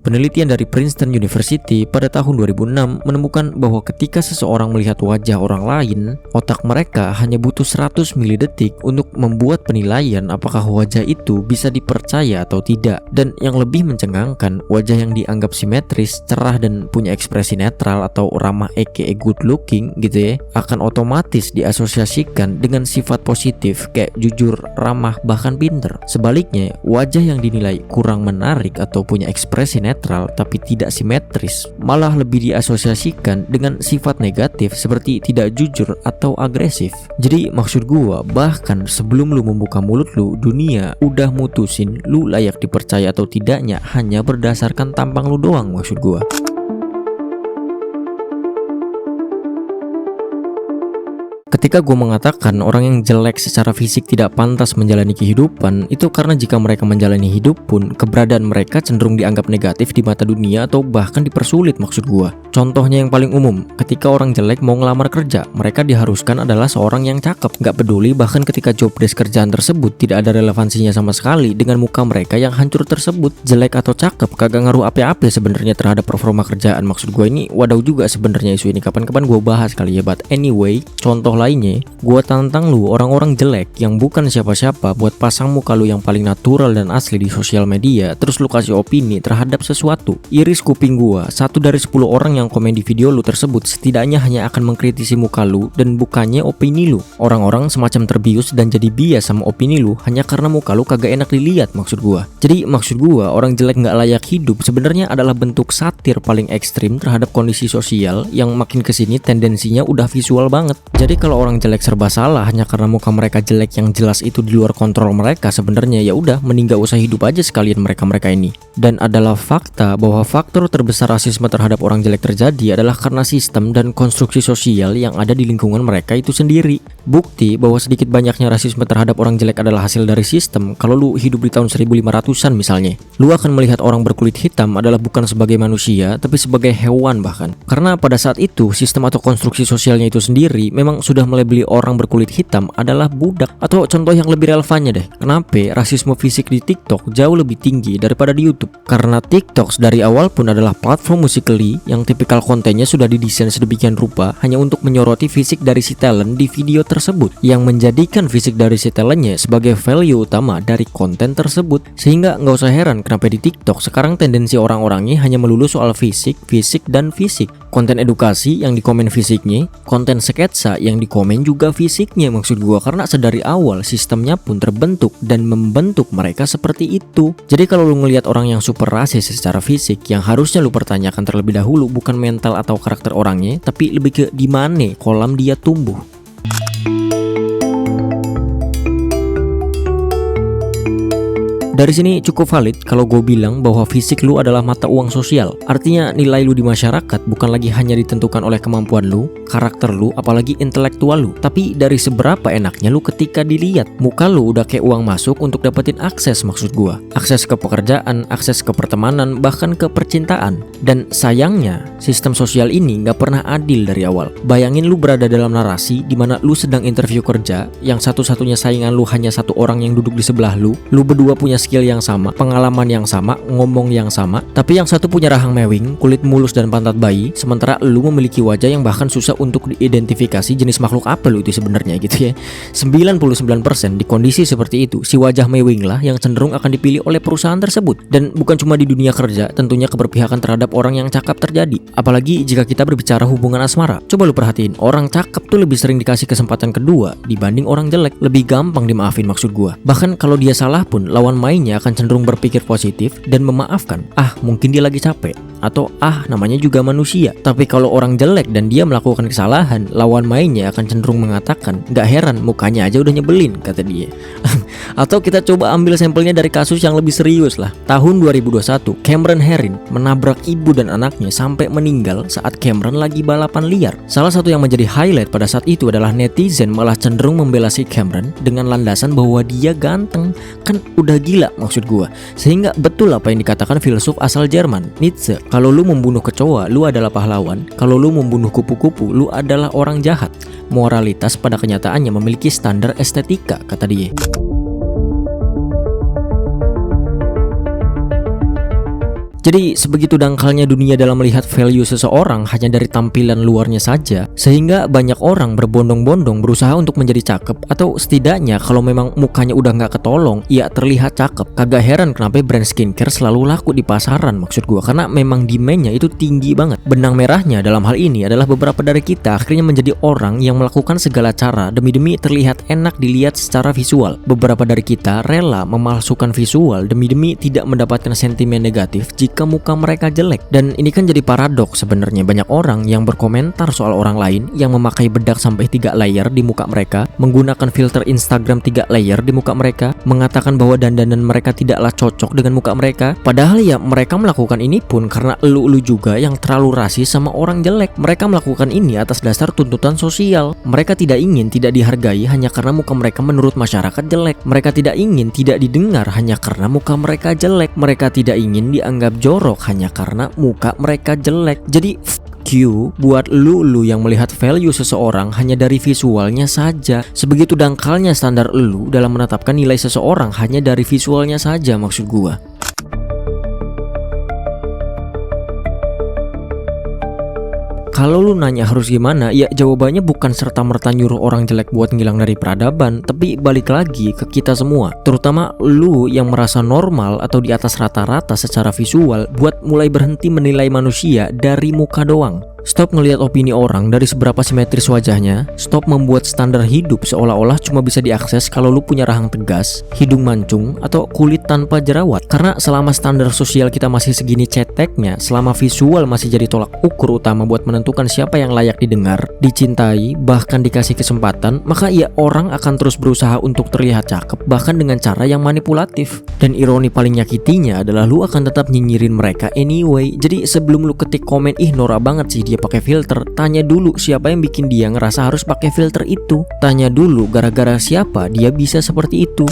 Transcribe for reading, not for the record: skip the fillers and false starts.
Penelitian dari Princeton University pada tahun 2006 menemukan bahwa ketika seseorang melihat wajah orang lain, otak mereka hanya butuh 100 milidetik untuk membuat penilaian apakah wajah itu bisa dipercaya atau tidak. Dan yang lebih mencengangkan, wajah yang dianggap simetris, cerah dan punya ekspresi netral atau ramah aka good looking gitu ya, akan otomatis diasosiasikan dengan sifat positif kayak jujur, ramah, bahkan pinter. Sebaliknya, wajah yang dinilai kurang menarik atau punya ekspresi netral tapi tidak simetris malah lebih diasosiasikan dengan sifat negatif seperti tidak jujur atau agresif. Jadi maksud gua, bahkan sebelum lu membuka mulut lu, dunia udah mutusin lu layak dipercaya atau tidaknya hanya berdasarkan tampang lu doang maksud gua. Ketika gue mengatakan orang yang jelek secara fisik tidak pantas menjalani kehidupan, itu karena jika mereka menjalani hidup pun, keberadaan mereka cenderung dianggap negatif di mata dunia atau bahkan dipersulit maksud gue. Contohnya yang paling umum, ketika orang jelek mau ngelamar kerja, mereka diharuskan adalah seorang yang cakep. Gak peduli bahkan ketika job desk kerjaan tersebut tidak ada relevansinya sama sekali dengan muka mereka yang hancur tersebut. Jelek atau cakep kagak ngaruh apa-apa sebenarnya terhadap performa kerjaan. Maksud gue ini wadaw juga sebenarnya isu ini, kapan-kapan gue bahas kali ya. But anyway, contoh lainnya, gue tantang lu orang-orang jelek yang bukan siapa-siapa buat pasang muka lu yang paling natural dan asli di sosial media, terus lu kasih opini terhadap sesuatu. Iris kuping gue, 1 dari 10 orang yang komen di video lu tersebut setidaknya hanya akan mengkritisi muka lu dan bukannya opini lu. Orang-orang semacam terbius dan jadi bias sama opini lu hanya karena muka lu kagak enak dilihat maksud gue. Jadi maksud gue, orang jelek gak layak hidup sebenarnya adalah bentuk satir paling ekstrim terhadap kondisi sosial yang makin kesini tendensinya udah visual banget. Jadi kalau orang jelek serba salah hanya karena muka mereka jelek yang jelas itu di luar kontrol mereka, sebenarnya ya udah mending gak usah hidup aja sekalian mereka ini. Dan adalah fakta bahwa faktor terbesar rasisme terhadap orang jelek terjadi adalah karena sistem dan konstruksi sosial yang ada di lingkungan mereka itu sendiri. Bukti bahwa sedikit banyaknya rasisme terhadap orang jelek adalah hasil dari sistem. Kalau lu hidup di tahun 1500-an misalnya, lu akan melihat orang berkulit hitam adalah bukan sebagai manusia tapi sebagai hewan bahkan. Karena pada saat itu sistem atau konstruksi sosialnya itu sendiri memang sudah melebeli orang berkulit hitam adalah budak. Atau contoh yang lebih relevannya deh, kenapa rasisme fisik di TikTok jauh lebih tinggi daripada di YouTube? Karena TikTok dari awal pun adalah platform Musical.ly yang tipikal kontennya sudah didesain sedemikian rupa hanya untuk menyoroti fisik dari si talent di video tersebut, yang menjadikan fisik dari si talentnya sebagai value utama dari konten tersebut. Sehingga nggak usah heran kenapa di TikTok sekarang tendensi orang-orangnya hanya melulu soal fisik, dan fisik. Konten edukasi yang dikomen fisiknya, konten sketsa yang dikomen juga fisiknya maksud gua, karena sedari awal sistemnya pun terbentuk dan membentuk mereka seperti itu. Jadi kalau lu ngelihat orang yang super rasis secara fisik, yang harusnya lu pertanyakan terlebih dahulu bukan mental atau karakter orangnya, tapi lebih ke di mana kolam dia tumbuh. Dari sini cukup valid kalau gue bilang bahwa fisik lu adalah mata uang sosial. Artinya nilai lu di masyarakat bukan lagi hanya ditentukan oleh kemampuan lu, karakter lu, apalagi intelektual lu, tapi dari seberapa enaknya lu ketika dilihat. Muka lu udah kayak uang masuk untuk dapetin akses maksud gue. Akses ke pekerjaan, akses ke pertemanan, bahkan ke percintaan. Dan sayangnya, sistem sosial ini gak pernah adil dari awal. Bayangin lu berada dalam narasi di mana lu sedang interview kerja, yang satu-satunya saingan lu hanya satu orang yang duduk di sebelah lu berdua punya skill yang sama, pengalaman yang sama, ngomong yang sama, tapi yang satu punya rahang mewing, kulit mulus dan pantat bayi, sementara lu memiliki wajah yang bahkan susah untuk diidentifikasi jenis makhluk apa lu itu sebenarnya gitu ya. 99% di kondisi seperti itu, si wajah mewing lah yang cenderung akan dipilih oleh perusahaan tersebut. Dan bukan cuma di dunia kerja, tentunya keberpihakan terhadap orang yang cakep terjadi. Apalagi jika kita berbicara hubungan asmara. Coba lu perhatiin, orang cakep tuh lebih sering dikasih kesempatan kedua dibanding orang jelek, lebih gampang dimaafin maksud gua. Bahkan kalau dia salah pun, lawan mainnya akan cenderung berpikir positif dan memaafkan. Mungkin dia lagi capek, atau namanya juga manusia. Tapi kalau orang jelek dan dia melakukan kesalahan, lawan mainnya akan cenderung mengatakan, gak heran mukanya aja udah nyebelin, kata dia. Atau kita coba ambil sampelnya dari kasus yang lebih serius lah. Tahun 2021, Cameron Herring menabrak ibu dan anaknya sampai meninggal saat Cameron lagi balapan liar. Salah satu yang menjadi highlight pada saat itu adalah netizen malah cenderung membela si Cameron dengan landasan bahwa dia ganteng. Kan udah gila maksud gua. Sehingga betul apa yang dikatakan filsuf asal Jerman, Nietzsche. Kalau lu membunuh kecoa, lu adalah pahlawan. Kalau lu membunuh kupu-kupu, lu adalah orang jahat. Moralitas pada kenyataannya memiliki standar estetika, kata dia. Jadi sebegitu dangkalnya dunia dalam melihat value seseorang hanya dari tampilan luarnya saja, sehingga banyak orang berbondong-bondong berusaha untuk menjadi cakep, atau setidaknya kalau memang mukanya udah nggak ketolong, ya terlihat cakep. Kagak heran kenapa brand skincare selalu laku di pasaran, maksud gua, karena memang demandnya itu tinggi banget. Benang merahnya dalam hal ini adalah beberapa dari kita akhirnya menjadi orang yang melakukan segala cara demi terlihat enak dilihat secara visual. Beberapa dari kita rela memalsukan visual demi tidak mendapatkan sentimen negatif jika muka mereka jelek. Dan ini kan jadi paradoks sebenarnya. Banyak orang yang berkomentar soal orang lain yang memakai bedak sampai 3 layer di muka mereka, menggunakan filter Instagram 3 layer di muka mereka, mengatakan bahwa dandanan mereka tidaklah cocok dengan muka mereka. Padahal ya mereka melakukan ini pun karena elu juga yang terlalu rasis sama orang jelek. Mereka melakukan ini atas dasar tuntutan sosial. Mereka tidak ingin tidak dihargai hanya karena muka mereka menurut masyarakat jelek. Mereka tidak ingin tidak didengar hanya karena muka mereka jelek. Mereka tidak ingin dianggap jorok hanya karena muka mereka jelek. Jadi fuck you buat lu yang melihat value seseorang hanya dari visualnya saja. Sebegitu dangkalnya standar lu dalam menetapkan nilai seseorang hanya dari visualnya saja, maksud gua. Kalau lu nanya harus gimana, ya jawabannya bukan serta-merta nyuruh orang jelek buat ngilang dari peradaban, tapi balik lagi ke kita semua, terutama lu yang merasa normal atau di atas rata-rata secara visual, buat mulai berhenti menilai manusia dari muka doang. Stop ngelihat opini orang dari seberapa simetris wajahnya. Stop membuat standar hidup seolah-olah cuma bisa diakses kalau lu punya rahang tegas, hidung mancung, atau kulit tanpa jerawat. Karena selama standar sosial kita masih segini ceteknya, selama visual masih jadi tolak ukur utama buat menentukan siapa yang layak didengar, dicintai, bahkan dikasih kesempatan, maka ya orang akan terus berusaha untuk terlihat cakep, bahkan dengan cara yang manipulatif. Dan ironi paling nyakitinya adalah lu akan tetap nyinyirin mereka anyway. Jadi sebelum lu ketik komen, ih norak banget sih dia pakai filter, tanya dulu siapa yang bikin dia ngerasa harus pakai filter itu. Tanya dulu gara-gara siapa dia bisa seperti itu.